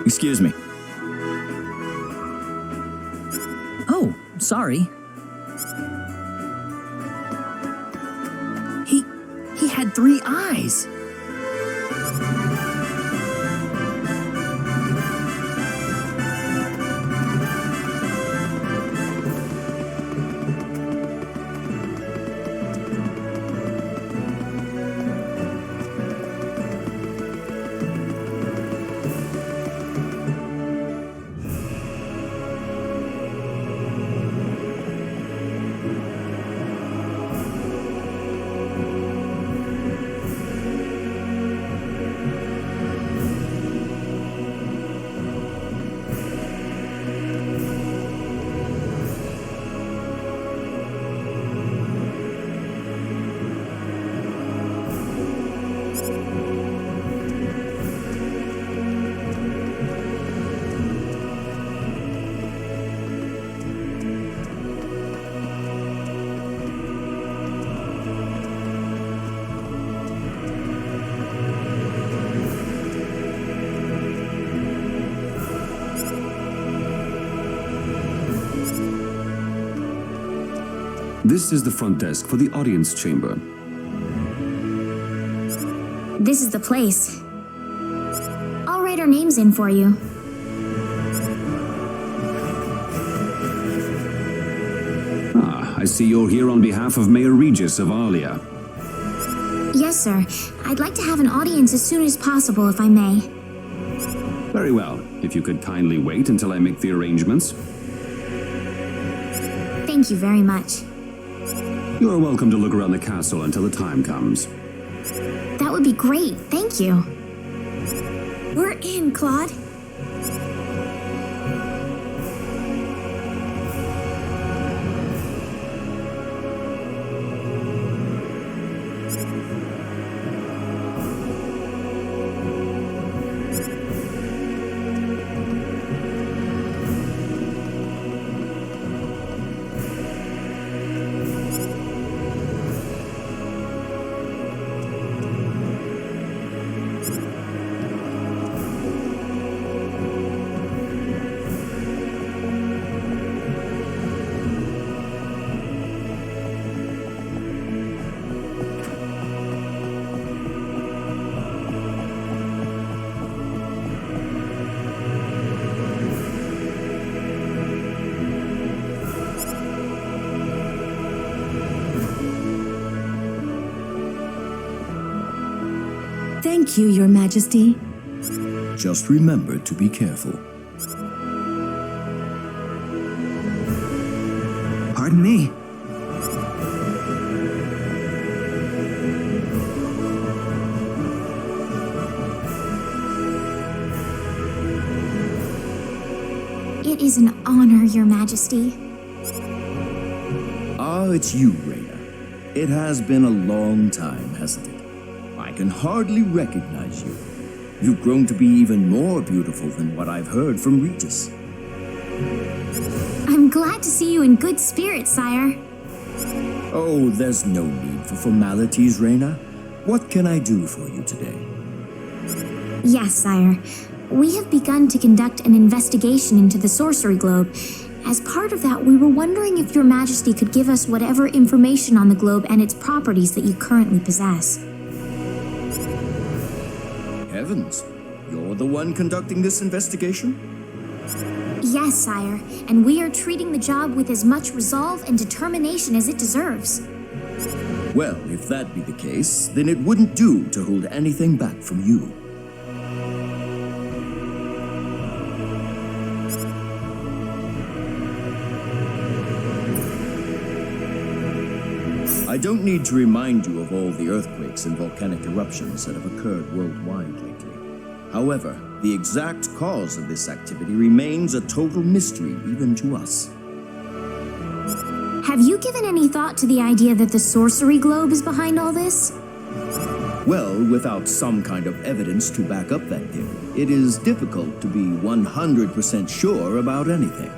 Excuse me. Oh, sorry. He had 3 eyes. This is the front desk for the audience chamber. This is the place. I'll write our names in for you. I see you're here on behalf of Mayor Regis of Alia. Yes, sir. I'd like to have an audience as soon as possible, if I may. Very well. If you could kindly wait until I make the arrangements. Thank you very much. You are welcome to look around the castle until the time comes. That would be great. Thank you. We're in, Claude. Thank you, Your Majesty. Just remember to be careful. Pardon me. It is an honor, Your Majesty. Ah, it's you, Reyna. It has been a long time, hasn't it? I can hardly recognize you. You've grown to be even more beautiful than what I've heard from Regis. I'm glad to see you in good spirits, sire. Oh, there's no need for formalities, Reyna. What can I do for you today? Yes, sire. We have begun to conduct an investigation into the Sorcery Globe. As part of that, we were wondering if Your Majesty could give us whatever information on the globe and its properties that you currently possess. Heavens, you're the one conducting this investigation? Yes, sire, and we are treating the job with as much resolve and determination as it deserves. Well, if that be the case, then it wouldn't do to hold anything back from you. I don't need to remind you of all the earthquakes and volcanic eruptions that have occurred worldwide lately. However, the exact cause of this activity remains a total mystery even to us. Have you given any thought to the idea that the Sorcery Globe is behind all this? Well, without some kind of evidence to back up that theory, it is difficult to be 100% sure about anything.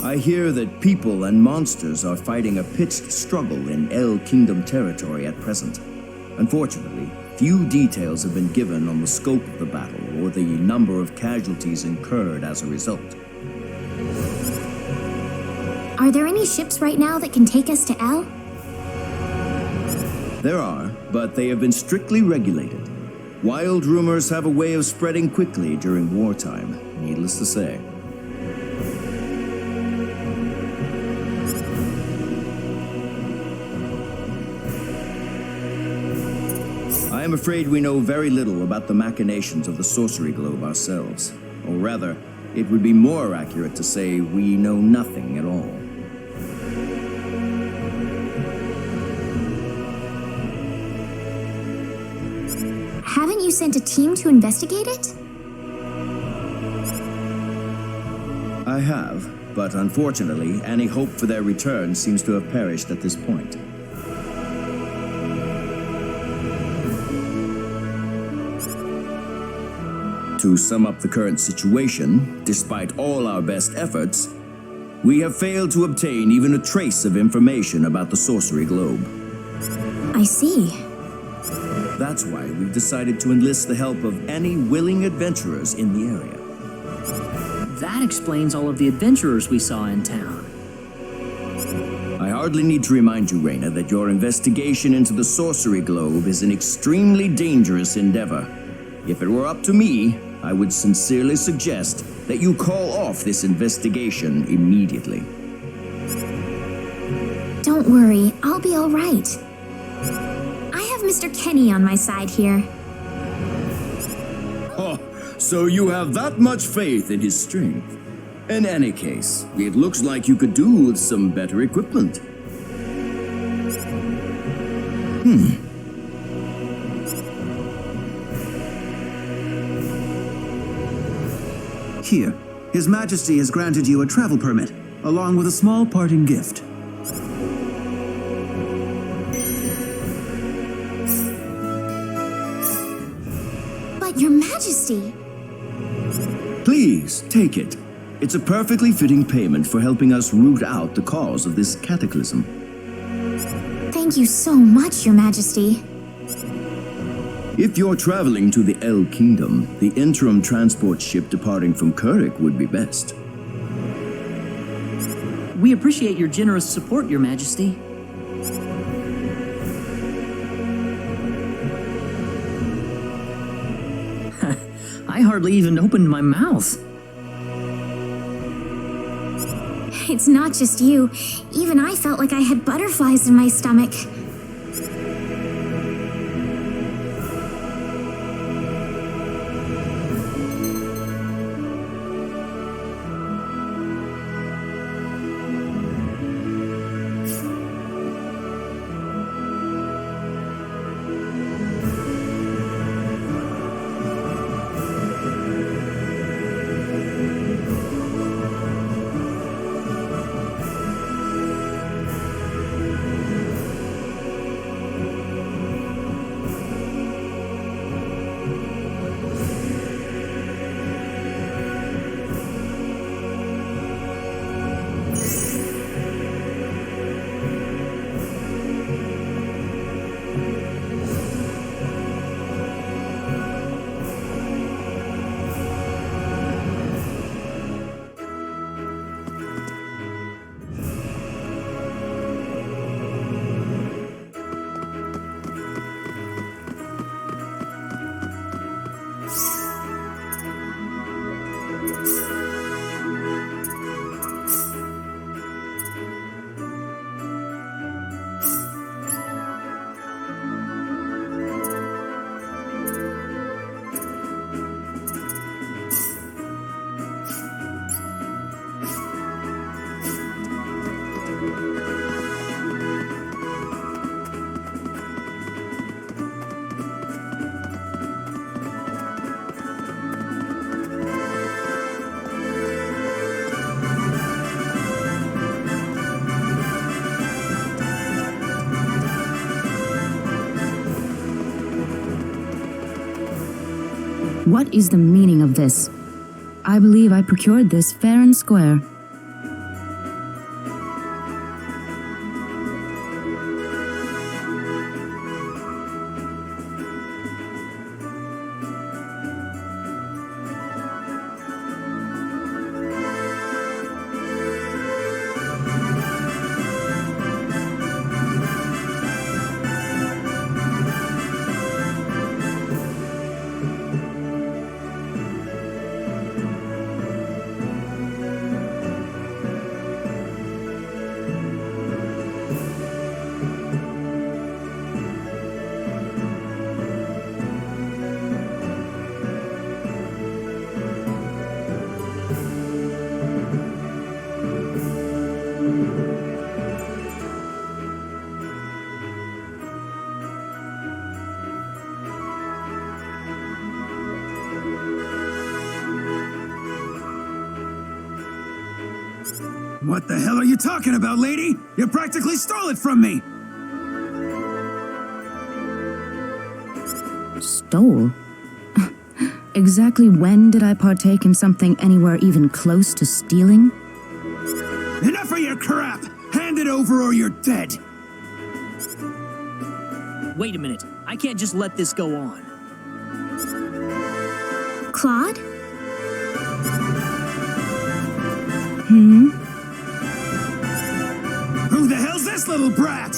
I hear that people and monsters are fighting a pitched struggle in El Kingdom territory at present. Unfortunately, few details have been given on the scope of the battle or the number of casualties incurred as a result. Are there any ships right now that can take us to El? There are, but they have been strictly regulated. Wild rumors have a way of spreading quickly during wartime, needless to say. I am afraid we know very little about the machinations of the sorcery globe ourselves. Or rather, it would be more accurate to say we know nothing at all. Haven't you sent a team to investigate it? I have, but unfortunately, any hope for their return seems to have perished at this point. To sum up the current situation, despite all our best efforts, we have failed to obtain even a trace of information about the sorcery globe. I see. That's why we've decided to enlist the help of any willing adventurers in the area. That explains all of the adventurers we saw in town. I hardly need to remind you, Reyna, that your investigation into the sorcery globe is an extremely dangerous endeavor. If it were up to me, I would sincerely suggest that you call off this investigation immediately. Don't worry, I'll be all right. I have Mr. Kenny on my side here. Oh, so you have that much faith in his strength. In any case, it looks like you could do with some better equipment. Here, His Majesty has granted you a travel permit, along with a small parting gift. But Your Majesty! Please, take it. It's a perfectly fitting payment for helping us root out the cause of this cataclysm. Thank you so much, Your Majesty. If you're traveling to the El Kingdom, the interim transport ship departing from Kurik would be best. We appreciate your generous support, Your Majesty. I hardly even opened my mouth. It's not just you. Even I felt like I had butterflies in my stomach. What is the meaning of this? I believe I procured this fair and square. What the hell are you talking about, lady? You practically stole it from me! Stole? Exactly when did I partake in something anywhere even close to stealing? Enough of your crap! Hand it over or you're dead! Wait a minute. I can't just let this go on. Claude? Who the hell's this little brat?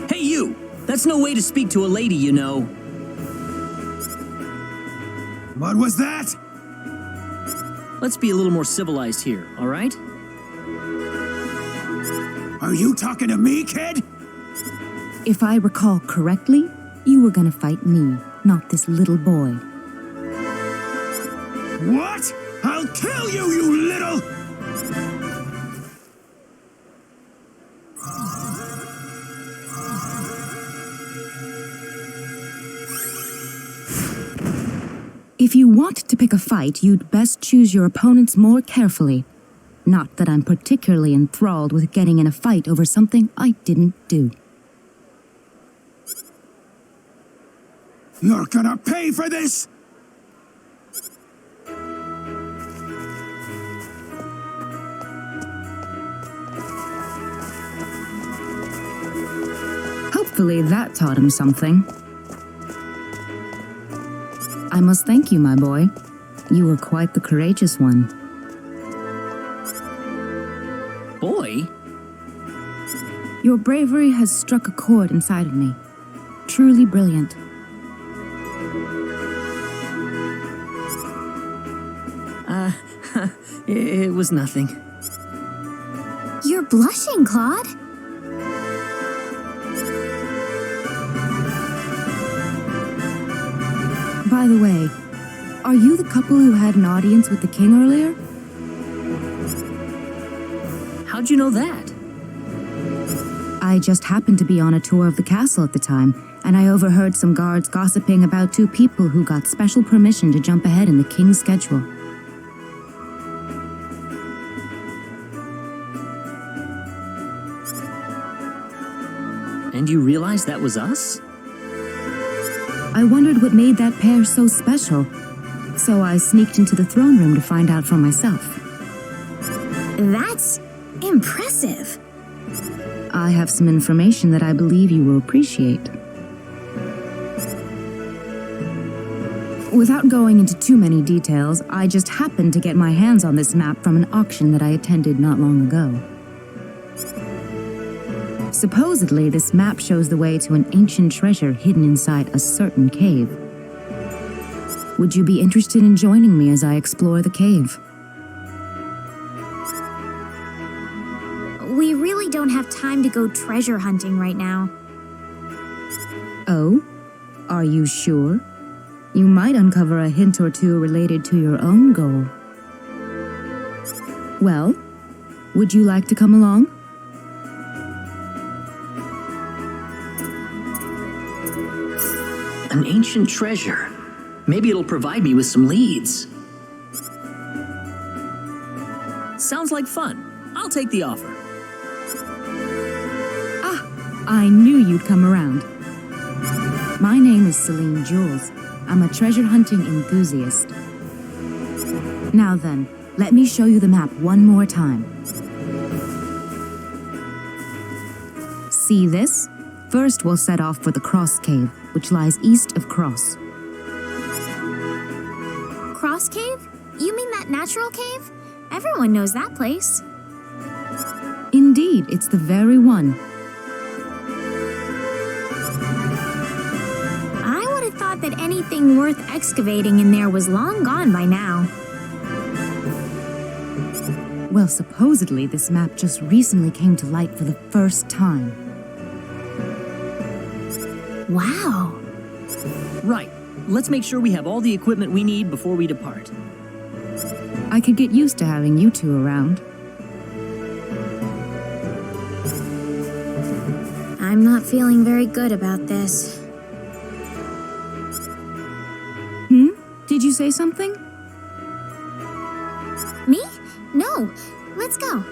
Hey, you! That's no way to speak to a lady, you know. What was that? Let's be a little more civilized here, all right? Are you talking to me, kid? If I recall correctly, you were gonna fight me, not this little boy. What? I'll kill you, you little... If you want to pick a fight, you'd best choose your opponents more carefully. Not that I'm particularly enthralled with getting in a fight over something I didn't do. You're gonna pay for this! Hopefully that taught him something. I must thank you, my boy. You were quite the courageous one. Boy? Your bravery has struck a chord inside of me. Truly brilliant. It was nothing. You're blushing, Claude. By the way, are you the couple who had an audience with the king earlier? How'd you know that? I just happened to be on a tour of the castle at the time, and I overheard some guards gossiping about two people who got special permission to jump ahead in the king's schedule. And you realized that was us? I wondered what made that pair so special, so I sneaked into the throne room to find out for myself. That's impressive. I have some information that I believe you will appreciate. Without going into too many details, I just happened to get my hands on this map from an auction that I attended not long ago. Supposedly, this map shows the way to an ancient treasure hidden inside a certain cave. Would you be interested in joining me as I explore the cave? We really don't have time to go treasure hunting right now. Oh? Are you sure? You might uncover a hint or two related to your own goal. Well, would you like to come along? An ancient treasure. Maybe it'll provide me with some leads. Sounds like fun. I'll take the offer. I knew you'd come around. My name is Celine Jules. I'm a treasure hunting enthusiast. Now then, let me show you the map one more time. See this? First, we'll set off for the Cross Cave, which lies east of Cross. Cross Cave? You mean that natural cave? Everyone knows that place. Indeed, it's the very one. I would have thought that anything worth excavating in there was long gone by now. Well, supposedly this map just recently came to light for the first time. Wow. Right. Let's make sure we have all the equipment we need before we depart. I could get used to having you two around. I'm not feeling very good about this. Did you say something? Me? No, know. Let's go.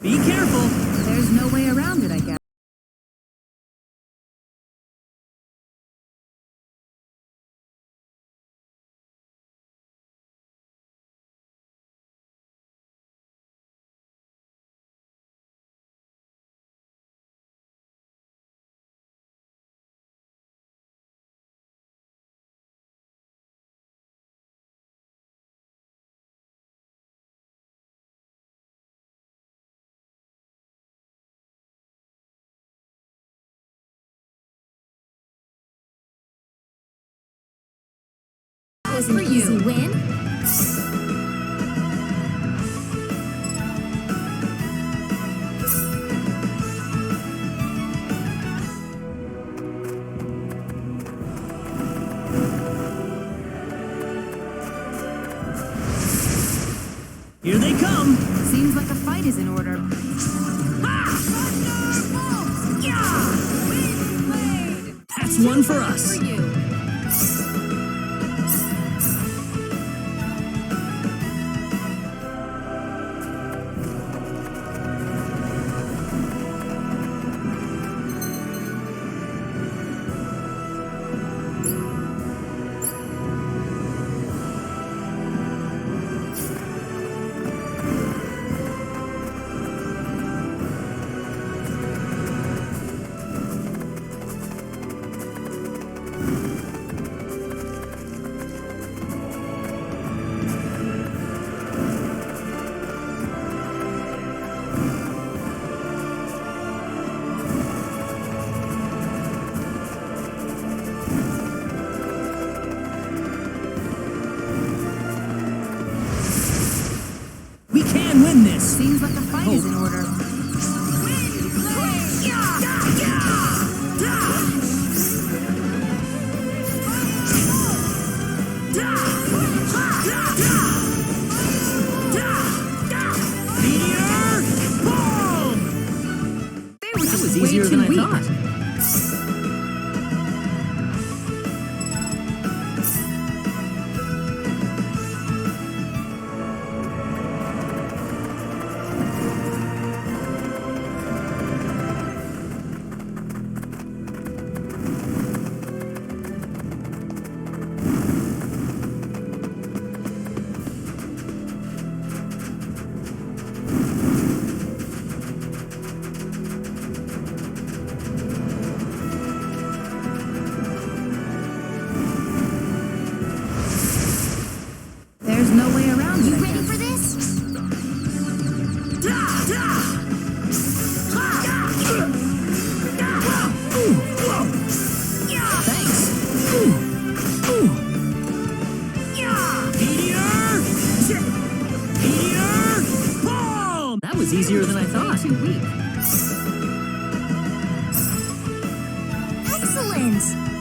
Be careful! There's no way around it, I guess. Was an easy win. Here they come! Seems like a fight is in order. That's one for us! For you. We can win this! Seems like a fight is in order. Meteor! Boom! They were That just was way easier too than I weak. thought. That was easier than I thought. Excellent!